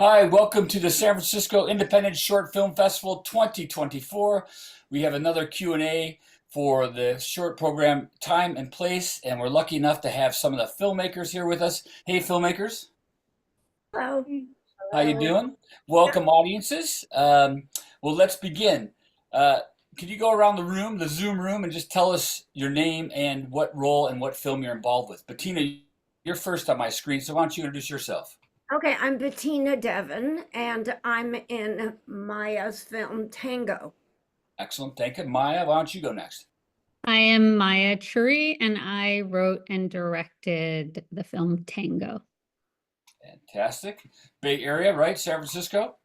Hi, welcome to the San Francisco Independent Short Film Festival 2024. We have another Q&A for the short program Time and Place, and we're lucky enough to have some of the filmmakers here with us. Hey, filmmakers, Hello. how you Hello. doing? Welcome, audiences. Well, let's begin. Uh, could you go around the room, the Zoom room, and just tell us your name and what role and what film you're involved with? Bettina, you're first on my screen, so why don't you introduce yourself? Okay, I'm Bettina Devon, and I'm in Maya's film Tango. Excellent, thank you. Maya, why don't you go next? I am Maya Churi, and I wrote and directed the film Tango. Fantastic. Bay Area, right? San Francisco?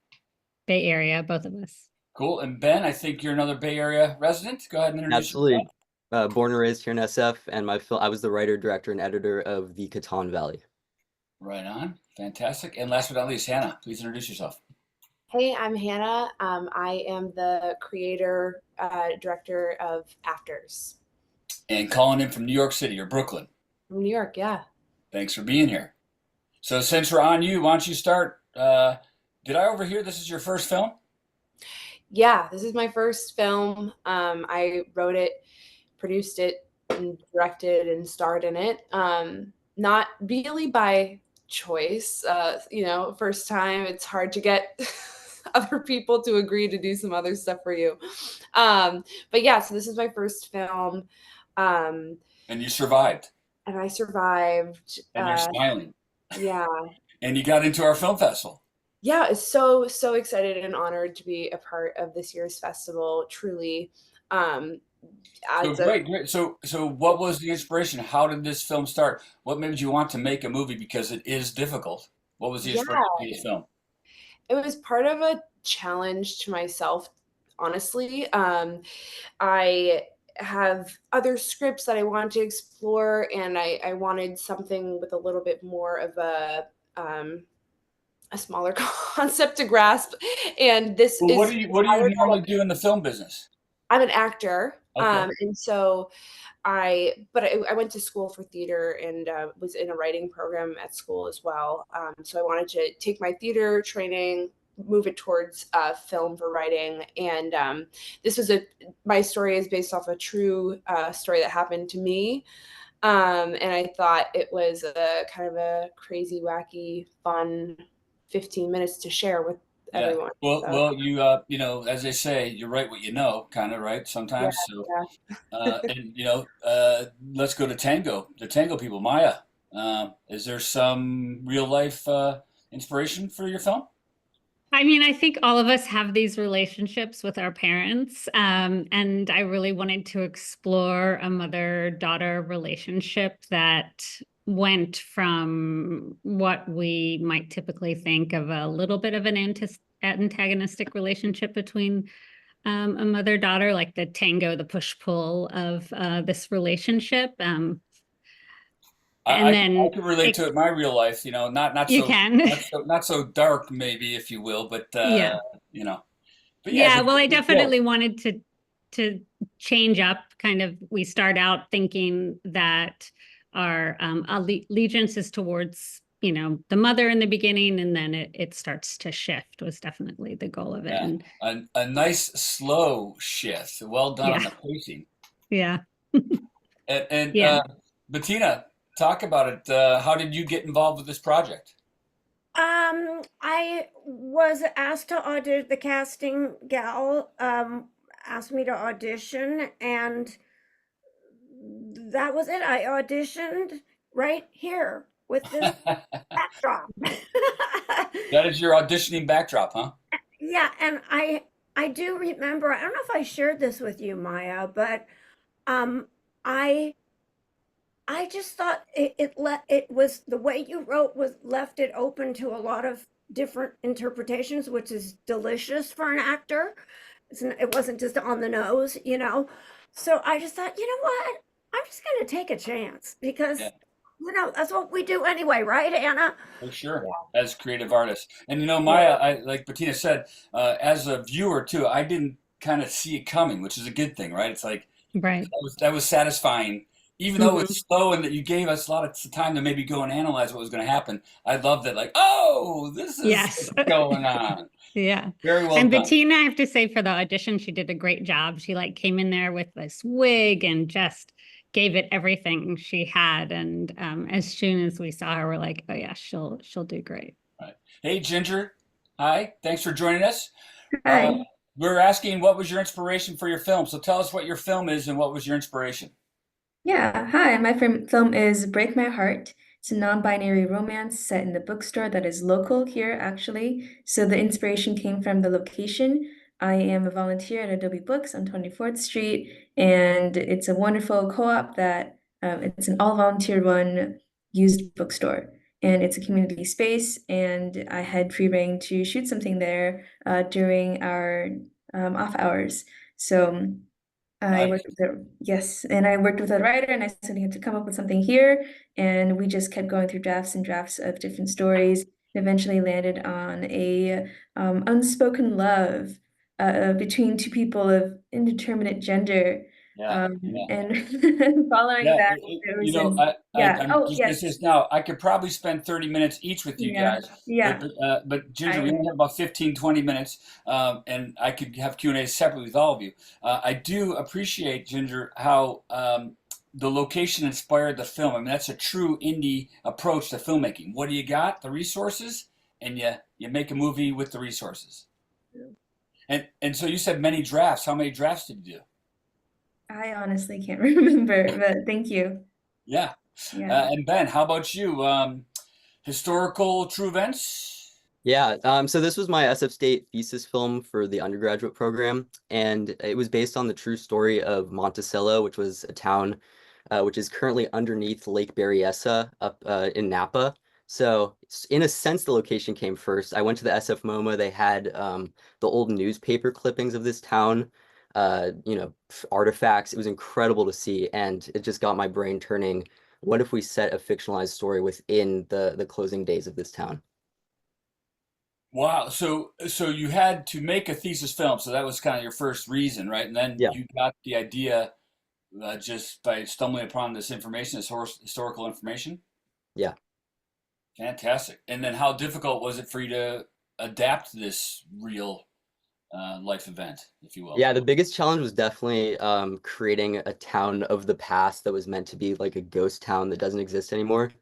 Bay Area, both of us. Cool. And Ben, I think you're another Bay Area resident. Go ahead and introduce yourself. Absolutely. Born and raised here in SF, and I was the writer, director, and editor of The Catan Valley. Right on. Fantastic. And last but not least, Hannah, please introduce yourself. Hey, I'm Hannah. I am the creator, director of Afters And calling in from New York City or Brooklyn. from New York. Yeah. Thanks for being here. So since we're on you, why don't you start? Did I overhear this is your first film? Yeah, this is my first film. I wrote it, produced it, and directed and starred in it. Not really by choice. First time, it's hard to get other people to agree to do some other stuff for you. But yeah, so this is my first film. Um, And you survived. and I survived. And you're smiling. Yeah. And you got into our film festival. Yeah, so excited and honored to be a part of this year's festival. Truly, So as a great. So what was the inspiration? How did this film start? What made you want to make a movie? Because it is difficult. What was the inspiration yeah, for this film? it was part of a challenge to myself. Honestly, I have other scripts that I want to explore, and I wanted something with a little bit more of a smaller concept to grasp. And this Well, is what do you normally do in the film business? I'm an actor, Okay. and so I went to school for theater and was in a writing program at school as well. So I wanted to take my theater training, move it towards film for writing, and this was my story is based off a true story that happened to me. And I thought it was a kind of a crazy, wacky, fun 15 minutes to share with Yeah. everyone. Well, So well, as they say, you write what you know, kind of, right? yeah, Sometimes. So, yeah. let's go to Tango. The Tango people, Maya. Is there some real life inspiration for your film? I mean, I think all of us have these relationships with our parents, and I really wanted to explore a mother-daughter relationship that went from what we might typically think of a little bit of an antagonistic relationship between a mother-daughter, like the tango, the push-pull of this relationship. And I then can relate to it in my real life. Not you so can. not so dark, maybe, if you will, but Yeah. you know, but yeah, Yeah, well, I it's real. definitely wanted to change up kind of. We start out thinking that our allegiance is towards, the mother in the beginning, and then it starts to shift was definitely the goal of it. Yeah, And a nice slow shift. Well done on yeah, the pacing. yeah, And yeah. Bettina, talk about it. How did you get involved with this project? I was asked to audition. The casting gal asked me to audition, and that was it. I auditioned right here with this backdrop. That is your auditioning backdrop, huh? Yeah, and I do remember. I don't know if I shared this with you, Maya, but um, I I just thought it was the way you wrote was left it open to a lot of different interpretations, which is delicious for an actor. It wasn't just on the nose, you know. So I just thought, you know what? I'm just going to take a chance because, Yeah. that's what we do anyway, right, Anna? For sure, as creative artists. And Maya, like Bettina said, as a viewer too, I didn't kind of see it coming, which is a good thing, right? It's like Right. that was satisfying even though Mhm. it's slow and that you gave us a lot of time to maybe go and analyze what was going to happen, I love that. Like, oh, this is Yes. what's going on. Yeah. Very well And done. Bettina, I have to say for the audition, she did a great job. She like came in there with this wig and just gave it everything she had. And as soon as we saw her, we're like, oh yeah, she'll do great. Right. Hey, Ginger. Hi. Thanks for joining us. Uh, Hi. we're asking what was your inspiration for your film. So tell us what your film is and what was your inspiration. Yeah, hi. My film is Break My Heart. It's a non-binary romance set in the bookstore that is local here, actually. So the inspiration came from the location. I am a volunteer at Adobe Books on 24th Street, and it's a wonderful co-op that it's an all-volunteer run used bookstore. And it's a community space, and I had free reign to shoot something there during our off hours. So I Nice. worked with and I worked with a writer, and I said we had to come up with something here, and we just kept going through drafts and drafts of different stories. Eventually landed on a unspoken love between two people of indeterminate gender, Yeah. Yeah. and following Yeah. that, there You was know, an yeah. I'm Oh just yes, this is now. I could probably spend 30 minutes each with you yeah, guys, yeah. but Ginger, we I only have about 15, 20 minutes, and I could have Q&A separately with all of you. I do appreciate, Ginger, how the location inspired the film. I mean, that's a true indie approach to filmmaking. What do you got? The resources, and you make a movie with the resources. And so you said many drafts. How many drafts did you do? I honestly can't remember, but thank you. Yeah. Yeah. And Ben, how about you? Historical true events? Yeah, so this was my SF State thesis film for the undergraduate program, and it was based on the true story of Monticello, which was a town which is currently underneath Lake Berryessa up in Napa. So in a sense, the location came first. I went to the SF MoMA. They had the old newspaper clippings of this town, artifacts. It was incredible to see, and it just got my brain turning. What if we set a fictionalized story within the closing days of this town? Wow. So you had to make a thesis film. So that was kind of your first reason, right? And then Yeah. you got the idea just by stumbling upon this information, this historical information. Yeah. Fantastic. And then how difficult was it for you to adapt this real life event, if you will? Yeah, the biggest challenge was definitely creating a town of the past that was meant to be like a ghost town that doesn't exist anymore.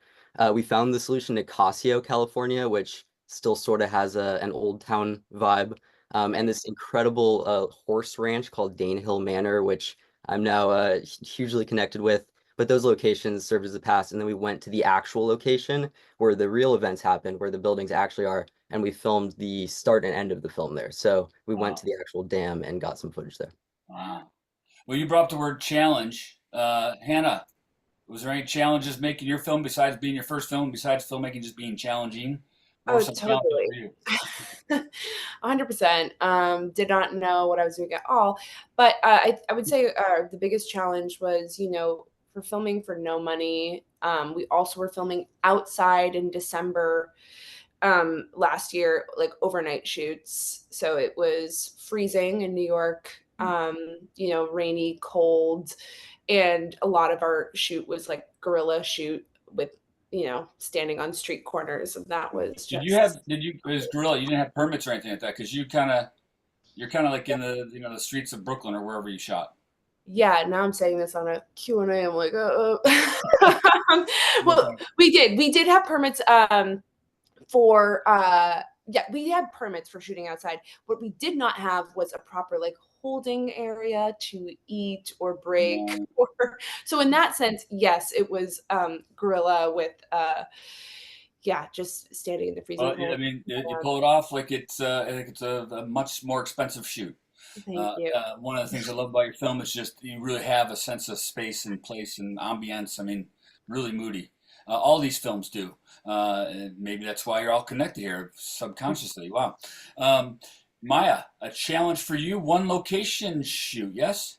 We found the solution to Casio, California, which still sort of has an old town vibe, and this incredible horse ranch called Dane Hill Manor, which I'm now hugely connected with. But those locations served as the past, and then we went to the actual location where the real events happened, where the buildings actually are, and we filmed the start and end of the film there. So we went to Wow. the actual dam and got some footage there. Wow. Well, you brought up the word challenge. Hannah, was there any challenges making your film besides being your first film, besides filmmaking just being challenging? Or Oh, some challenges totally. for you? 100%. Did not know what I was doing at all. But I would say the biggest challenge was, for filming for no money. We also were filming outside in December last year, like overnight shoots. So it was freezing in New York, rainy, cold. And a lot of our shoot was like guerrilla shoot with standing on street corners, and that was just As Gorilla, you didn't have permits or anything like that because you're kind of like in the streets of Brooklyn or wherever you shot. yeah. Now I'm saying this on a Q&A. I'm like, No well, problem. we did have permits for we had permits for shooting outside. What we did not have was a proper like holding area to eat or break. No. So in that sense, yes, it was guerrilla with just standing in the freezing Well, cold. I mean, you pull it off like it's I think it's a much more expensive shoot. Thank you. One of the things I love about your film is just you really have a sense of space and place and ambience. I mean, really moody. All these films do. And maybe that's why you're all connected here subconsciously. Wow. Maya, a challenge for you, one location shoot, yes?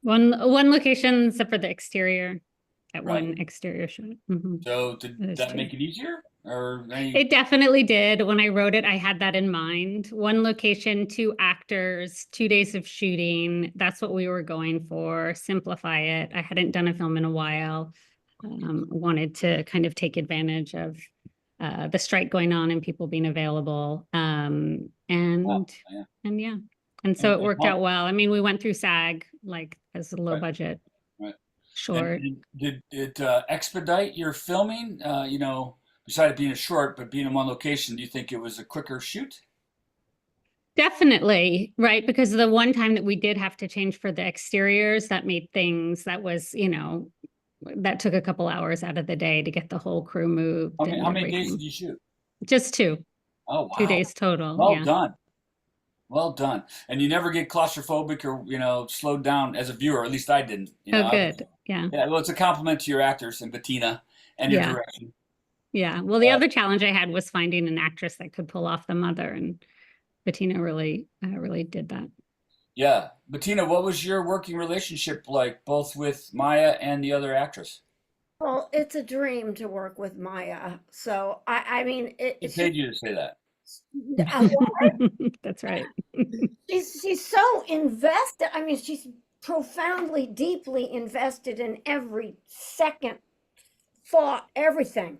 One location except for the exterior, at Right. one exterior shot. Mhm. So did That is that true. make it easier or any? It definitely did. When I wrote it, I had that in mind. One location, two actors, 2 days of shooting. That's what we were going for. Simplify it. I hadn't done a film in a while. Wanted to kind of take advantage of the strike going on and people being available. Wow, And yeah. yeah. And so it And worked how, out well. I mean, we went through SAG like as a low right, budget right. short. And did it expedite your filming? You know, besides it being a short, but being in one location, do you think it was a quicker shoot? Definitely, right? Because the one time that we did have to change for the exteriors, that made things, that was, that took a couple hours out of the day to get the whole crew moved and How many days everything. did you shoot? Just two, Oh, two wow. days total. Well Yeah. done. Well done. And you never get claustrophobic or, slowed down as a viewer. At least I didn't. Oh, good. Yeah. Yeah, well, it's a compliment to your actors and Bettina and your Yeah. direction. Yeah. Well, the Uh, other challenge I had was finding an actress that could pull off the mother, and Bettina really did that. yeah. Bettina, what was your working relationship like, both with Maya and the other actress? Well, it's a dream to work with Maya. So I mean, She paid you to say that. well, That's right. she's so invested. I mean, she's profoundly, deeply invested in every second, thought, everything.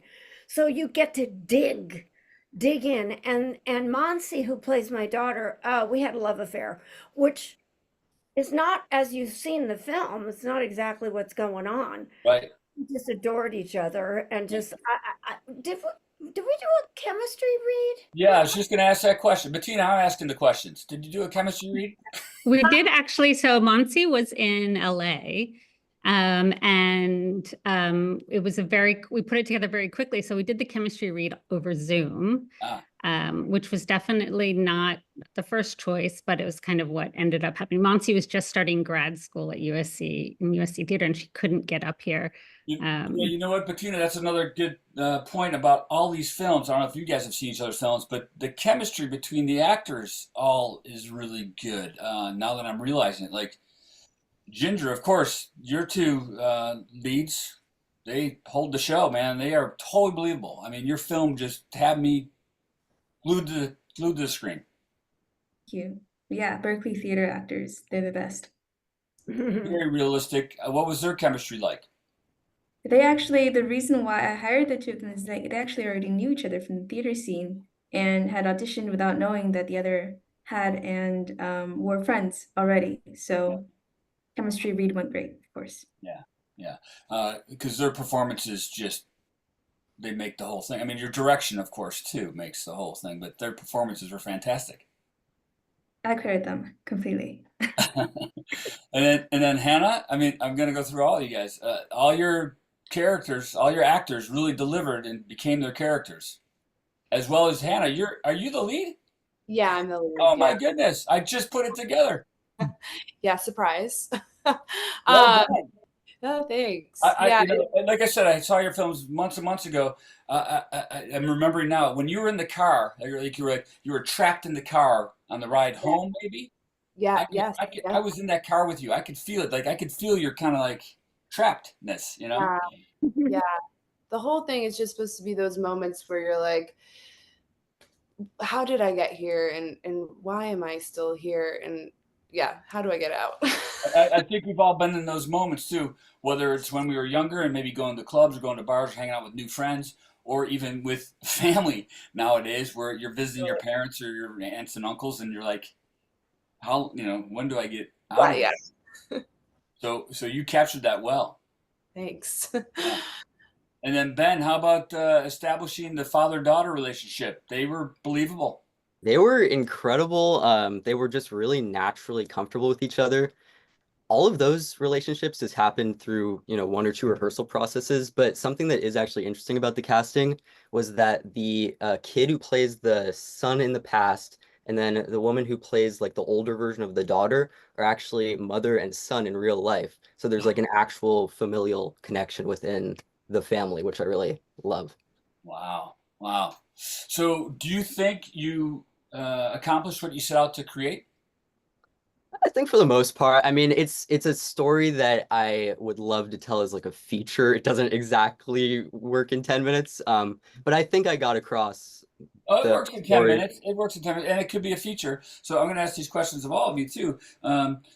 So you get to dig in. And Monsi, who plays my daughter, we had a love affair, which is not, as you've seen the film, it's not exactly what's going on. Right. We just adored each other and just did we do a chemistry read? Yeah, I was just going to ask that question. Bettina, I'm asking the questions. Did you do a chemistry read? We did actually. So Monsi was in LA. And it was we put it together very quickly. So we did the chemistry read over Zoom, which was definitely not the first choice, but it was kind of what ended up happening. Monsi was just starting grad school at USC in USC Theater, and she couldn't get up here. You know what, Bettina, that's another good point about all these films. I don't know if you guys have seen each other's films, but the chemistry between the actors all is really good. Now that I'm realizing it, like Ginger, of course, your two leads, they hold the show, man. They are totally believable. I mean, your film just had me glued to the screen. Thank you. Yeah, Berkeley theater actors, they're the best. Very realistic. What was their chemistry like? The reason why I hired the two of them is that they actually already knew each other from the theater scene and had auditioned without knowing that the other had, and were friends already. So chemistry read went great, of course. Yeah. Because their performances just, they make the whole thing. I mean, your direction, of course, too, makes the whole thing, but their performances were fantastic. I credit them completely. And then Hannah, I mean, I'm gonna go through all of you guys. All your characters, all your actors really delivered and became their characters. As well as Hannah. Are you the lead? Yeah, I'm the lead. Oh my Yeah. goodness. I just put it together. Yeah, surprise. Well Um, done. oh, thanks. I Yeah, like I said, I saw your films months and months ago. I'm remembering now when you were in the car, you were trapped in the car on the ride home, maybe. yeah, yes, I was in that car with you. I could feel it. Like I could feel your kind of like trappedness, you know? yeah, yeah. The whole thing is just supposed to be those moments where you're like, how did I get here, and why am I still here, and yeah, how do I get out? I think we've all been in those moments too, whether it's when we were younger and maybe going to clubs or going to bars or hanging out with new friends, or even with family nowadays where you're visiting your parents or your aunts and uncles and you're like, when do I get out Yeah, of yeah. this? So you captured that well. Thanks. Yeah. And then Ben, how about establishing the father-daughter relationship? They were believable. They were incredible. They were just really naturally comfortable with each other. All of those relationships just happened through, one or two rehearsal processes. But something that is actually interesting about the casting was that the kid who plays the son in the past and then the woman who plays like the older version of the daughter are actually mother and son in real life. So there's like an actual familial connection within the family, which I really love. Wow. Wow. So do you think you accomplished what you set out to create? I think for the most part, I mean, it's a story that I would love to tell as like a feature. It doesn't exactly work in 10 minutes. But I think I got across Oh, it the works in 10 story. minutes. It works in 10 minutes, and it could be a feature. So I'm going to ask these questions of all of you too.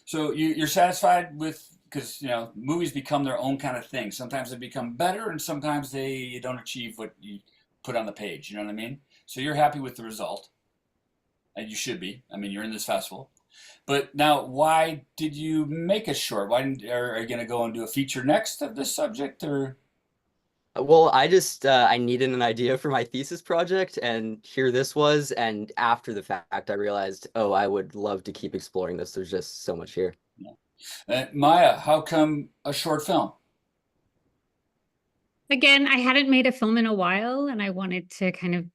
So you're satisfied with, because movies become their own kind of thing. Sometimes they become better, and sometimes they don't achieve what you put on the page. You know what I mean? So you're happy with the result, and you should be. I mean, you're in this festival. But now, why did you make a short? Why didn't, are you going to go and do a feature next of this subject, or? Well, I needed an idea for my thesis project, and here this was. And after the fact, I realized, oh, I would love to keep exploring this. There's just so much here. Maya, how come a short film? Again, I hadn't made a film in a while, and I wanted to kind of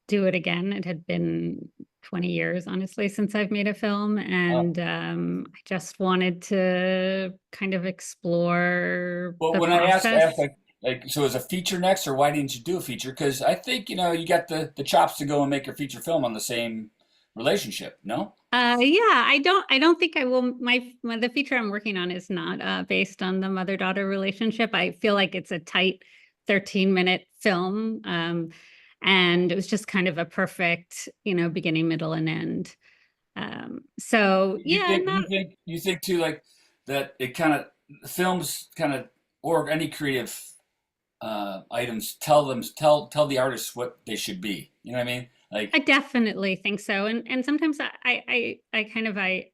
do it again. It had been 20 years, honestly, since I've made a film. And I just wanted to kind of explore Well, the when I asked process. like, so is a feature next, or why didn't you do a feature? Because I think you got the chops to go and make your feature film on the same relationship. No? Yeah, I don't think I will. The feature I'm working on is not based on the mother-daughter relationship. I feel like it's a tight 13-minute film. And it was just kind of a perfect, beginning, middle, and end. So You yeah, think not you think too, like, that it kind of films kind of, or any creative items, tell the artists what they should be. You know what I mean? I Like, definitely think so. And sometimes I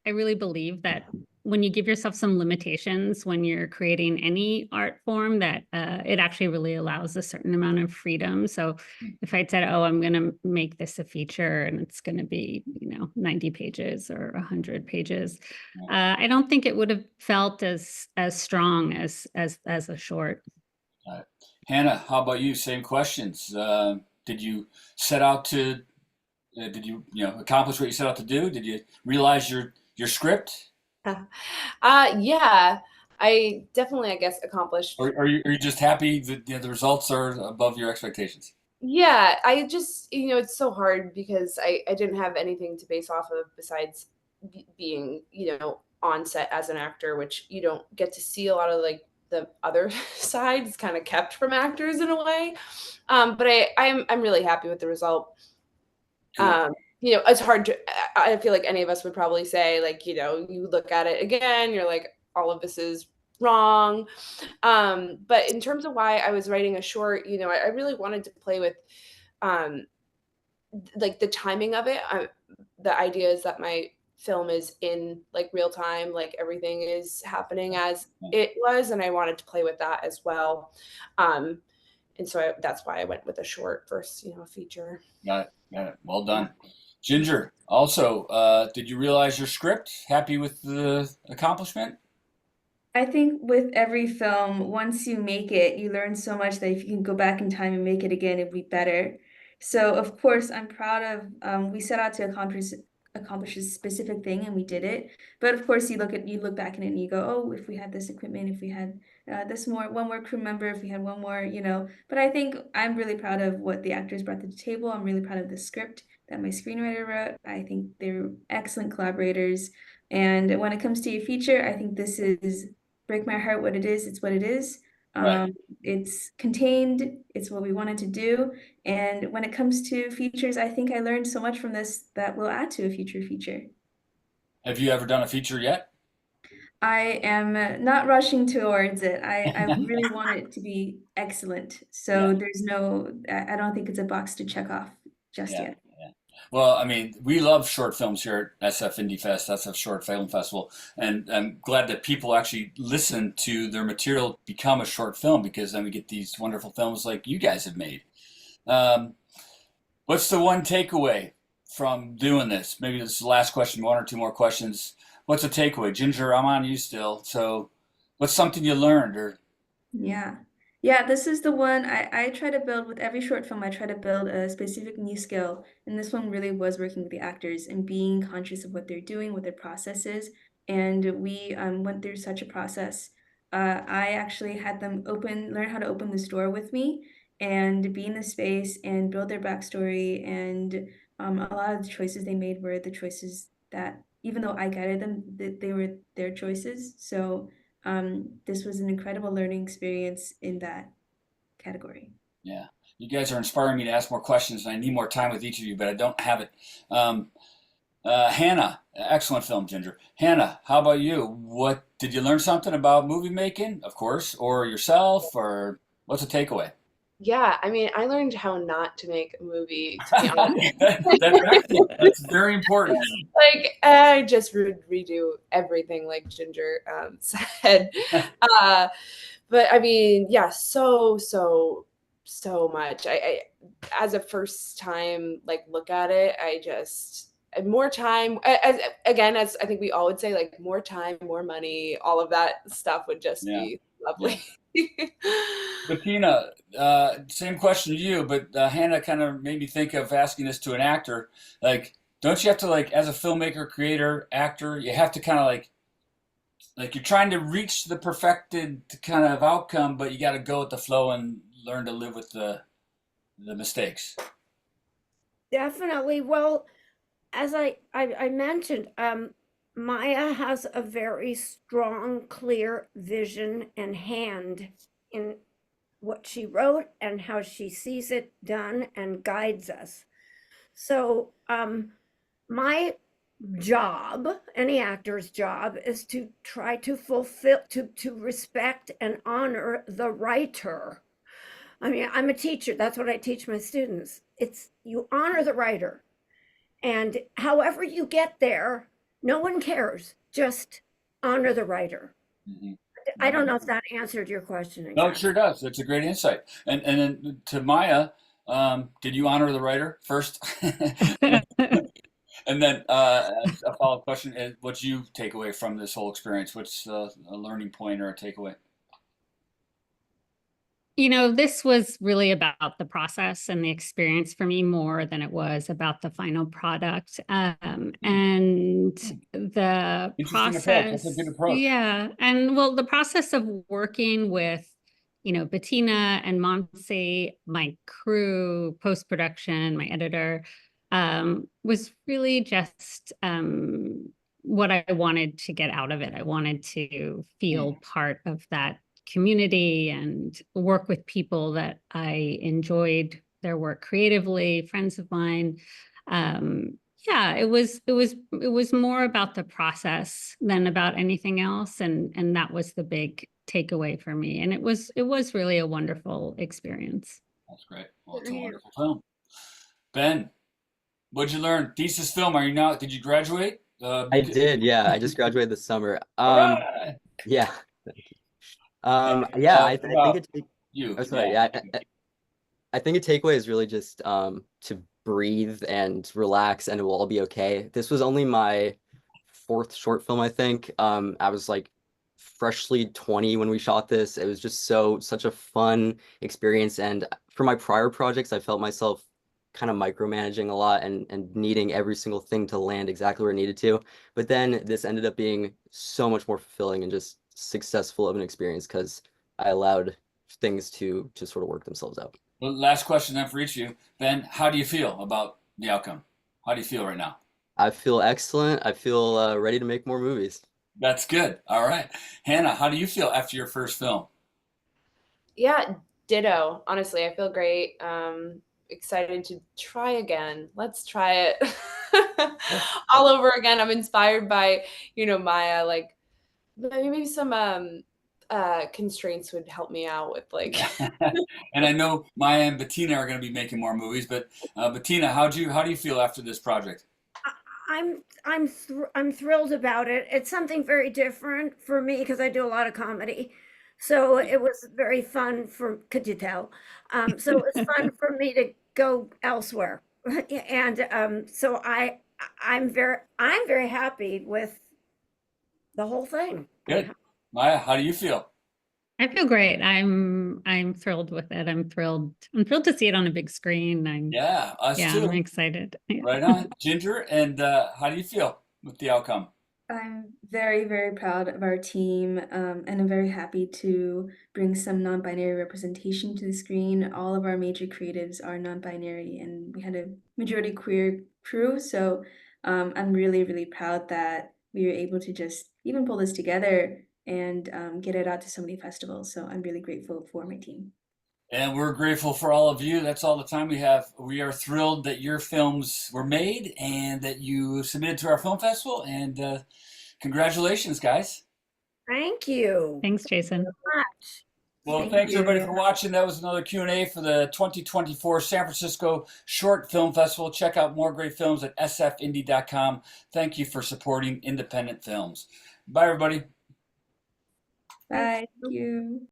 really believe that when you give yourself some limitations when you're creating any art form, that it actually really allows a certain amount of freedom. So if I'd said, oh, I'm going to make this a feature and it's going to be, 90 pages or 100 pages, I don't think it would have felt as strong as a short. Hannah, how about you? Same questions. Did you set out to? Did you accomplish what you set out to do? Did you realize your script, Yeah, I definitely, I guess, accomplished. or are you just happy that the results are above your expectations? Yeah, I just, it's so hard because I didn't have anything to base off of besides being, on set as an actor, which you don't get to see a lot of like the other sides kind of kept from actors in a way. But I'm really happy with the result. Cool. It's hard to, I feel like any of us would probably say, like, you look at it again, you're like, all of this is wrong. But in terms of why I was writing a short, I really wanted to play with, um, like the timing of it. The idea is that my film is in like real time, like everything is happening as it was, and I wanted to play with that as well. Um, and so that's why I went with a short versus, a feature. Got it. Got it. Well Yeah. done. Ginger, also, did you realize your script? Happy with the accomplishment? I think with every film, once you make it, you learn so much that if you can go back in time and make it again, it'd be better. So of course, I'm proud of we set out to accomplish a specific thing and we did it. But of course, you look back in it and you go, oh, if we had this equipment, if we had one more crew member, if we had one more, But I think I'm really proud of what the actors brought to the table. I'm really proud of the script that my screenwriter wrote. I think they're excellent collaborators. And when it comes to a feature, I think this is Break My Heart what it is, it's what it is. Right. It's contained, it's what we wanted to do. And when it comes to features, I think I learned so much from this that will add to a future feature. Have you ever done a feature yet? I am not rushing towards it. I really want it to be excellent. Yeah. So I don't think it's a box to check off just Yeah. yet. Yeah. Well, I mean, we love short films here at SF Indie Fest, SF Short Film Festival, and I'm glad that people actually listen to their material become a short film, because then we get these wonderful films like you guys have made. Um, what's the one takeaway from doing this? Maybe this is the last question, one or two more questions. What's the takeaway? Ginger, I'm on you still. So, what's something you learned, or Yeah. Yeah, this is the one I try to build with every short film. I try to build a specific new skill. And this one really was working with the actors and being conscious of what they're doing, what their process is. And we went through such a process. I actually had them learn how to open this door with me and be in the space and build their backstory. And a lot of the choices they made were the choices that, even though I guided them, they were their choices. So this was an incredible learning experience in that category. Yeah. You guys are inspiring me to ask more questions, and I need more time with each of you, but I don't have it. Um, Hannah, excellent film, Ginger. Hannah, how about you? What did you learn something about movie making, of course, or yourself, or what's a takeaway? Yeah, I mean, I learned how not to make a movie, to be honest. That's excellent. That's very important. Like, I just would redo everything, like Ginger said. Uh, but I mean, yeah, so much. I as a first time like look at it, I just more time as again, as I think we all would say, like more time, more money, all of that stuff would just Yeah. be Yeah. lovely. Bettina, same question to you, but Hannah kind of made me think of asking this to an actor. Like, don't you have to like, as a filmmaker, creator, actor, you have to kind of like you're trying to reach the perfected kind of outcome, but you got to go with the flow and learn to live with the mistakes. Definitely. Well, as I mentioned, Maya has a very strong, clear vision and hand in what she wrote and how she sees it done and guides us. So, my job, any actor's job, is to try to fulfill, to respect and honor the writer. I mean, I'm a teacher. That's what I teach my students. It's you honor the writer. And however you get there, no one cares. Just honor the writer. Mm-hmm. I don't know if that answered your question No, it exactly. sure does. It's a great insight. And then to Maya, did you honor the writer first? And then a follow-up question is, what you take away from this whole experience? What's a learning point or a takeaway? You know, this was really about the process and the experience for me more than it was about the final product. And the Interesting approach. That's a good process, approach. yeah. And well, the process of working with, you know, Bettina and Monse, my crew, post-production, my editor, was really just what I wanted to get out of it. I wanted to feel part of that community and work with people that I enjoyed their work creatively, friends of mine. Yeah, it was more about the process than about anything else, and that was the big takeaway for me. And it was really a wonderful experience. That's great. Well, it's a wonderful film. Ben, what'd you learn? Thesis film. Are you now? Did you graduate? I did, yeah. I just graduated this summer. All right. Yeah. And, I what think about you? oh, sorry, Yeah. I think a takeaway is really just to breathe and relax and it will all be okay. This was only my fourth short film, I think. I was like freshly 20 when we shot this. It was just such a fun experience. And for my prior projects, I felt myself kind of micromanaging a lot and needing every single thing to land exactly where it needed to. But then this ended up being so much more fulfilling and just successful of an experience because I allowed things to sort of work themselves out. Well, last question then for each of you. Ben, how do you feel about the outcome? How do you feel right now? I feel excellent. I feel ready to make more movies. That's good. All right. Hannah, how do you feel after your first film? Yeah, ditto. Honestly, I feel great. Excited to try again. Let's try it all over again. I'm inspired by, Maya, like maybe some constraints would help me out with like And I know Maya and Bettina are going to be making more movies, but Bettina, how do you feel after this project? I'm thrilled about it. It's something very different for me because I do a lot of comedy. So it was very fun for, could you tell? So it was fun for me to go elsewhere. And so I'm very happy with the whole thing. Good. Maya, how do you feel? I feel great. I'm thrilled with it. I'm thrilled to see it on a big screen. Yeah, us Yeah, too. I'm excited. Right on. Ginger, and how do you feel with the outcome? I'm very, very proud of our team, and I'm very happy to bring some non-binary representation to the screen. All of our major creatives are non-binary, and we had a majority queer crew, so I'm really, really proud that we were able to just even pull this together and get it out to so many festivals. So I'm really grateful for my team. And we're grateful for all of you. That's all the time we have. We are thrilled that your films were made and that you submitted to our film festival. And congratulations, guys. Thank you. Thanks, Jason. Much. Well, Thank thanks everybody you. for watching. That was another Q&A for the 2024 San Francisco Short Film Festival. Check out more great films at sfindie.com. Thank you for supporting independent films. Bye, everybody. Bye. Thank you.